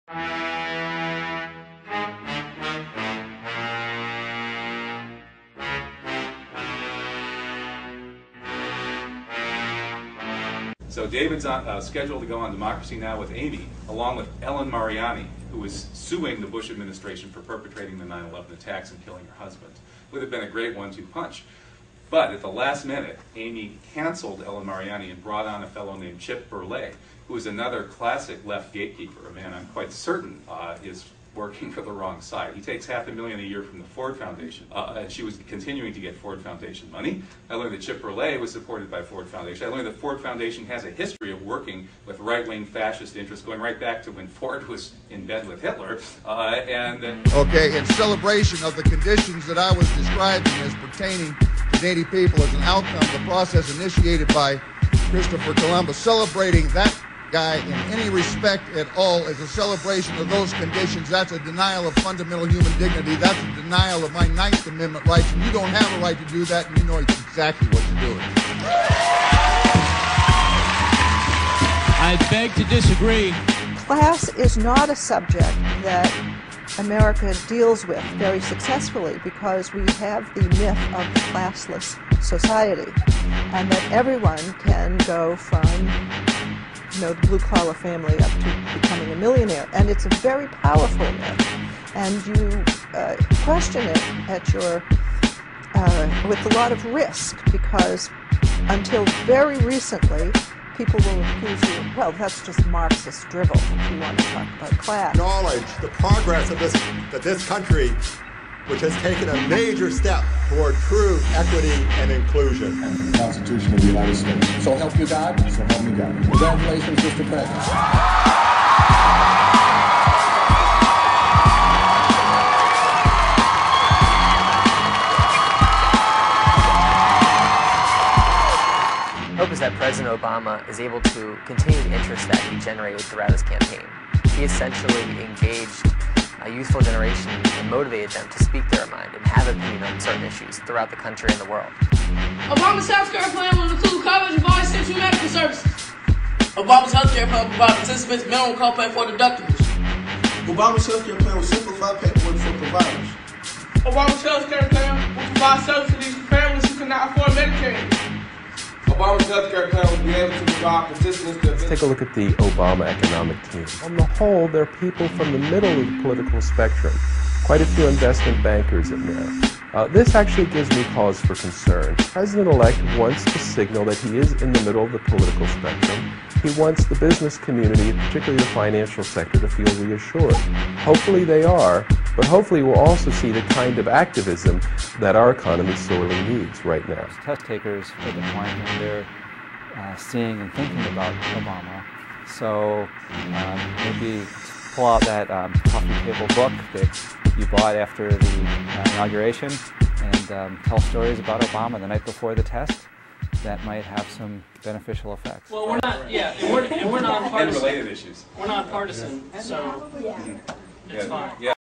So David's scheduled to go on Democracy Now! With Amy, along with Ellen Mariani, who is suing the Bush administration for perpetrating the 9/11 attacks and killing her husband. Would have been a great 1-2 punch. But at the last minute, Amy canceled Ellen Mariani and brought on a fellow named Chip Burley, who is another classic left gatekeeper, a man I'm quite certain is working for the wrong side. He takes $500,000 a year from the Ford Foundation. And she was continuing to get Ford Foundation money. I learned that Chip Burley was supported by Ford Foundation. I learned that Ford Foundation has a history of working with right-wing fascist interests going right back to when Ford was in bed with Hitler. Okay, in celebration of the conditions that I was describing as pertaining to Native people as an outcome of the process initiated by Christopher Columbus, celebrating that guy in any respect at all as a celebration of those conditions, that's a denial of fundamental human dignity. That's a denial of my Ninth Amendment rights, and you don't have a right to do that, and you know exactly what you're doing. I beg to disagree. Class is not a subject that America deals with very successfully because we have the myth of the classless society, and that everyone can go from the blue-collar family up to becoming a millionaire. And it's a very powerful myth. And you question it at your, with a lot of risk, because until very recently, people will accuse you, well, that's just Marxist drivel if you want to talk about class. Acknowledge the progress of this country, which has taken a major step toward true equity and inclusion. And the Constitution of the United States. So help you God, so help me God. Congratulations, Mr. President. Hope is that President Obama is able to continue the interest that he generated throughout his campaign. He essentially engaged a youthful generation and motivated them to speak their mind and have opinion on certain issues throughout the country and the world. Obama's healthcare plan will include coverage of all essential medical services. Obama's healthcare plan will provide participants minimum copay for deductibles. Obama's healthcare plan will simplify paperwork for providers. Obama's healthcare plan will provide subsidies for families who cannot afford Medicaid. Obama's healthcare plan will be able to provide participants. Let's take a look at the Obama economic team. On the whole, they're people from the middle of the political spectrum. Quite a few investment bankers in there. This actually gives me cause for concern. The President-elect wants to signal that he is in the middle of the political spectrum. He wants the business community, particularly the financial sector, to feel reassured. Hopefully they are, but hopefully we'll also see the kind of activism that our economy sorely needs right now. Test takers at the point when they're seeing and thinking about Obama. So maybe pull out that coffee table book that you bought after the inauguration and tell stories about Obama the night before the test. That might have some beneficial effects. Well, we're not, yeah, and we're nonpartisan. And related issues. We're nonpartisan, so it's fine. Yeah.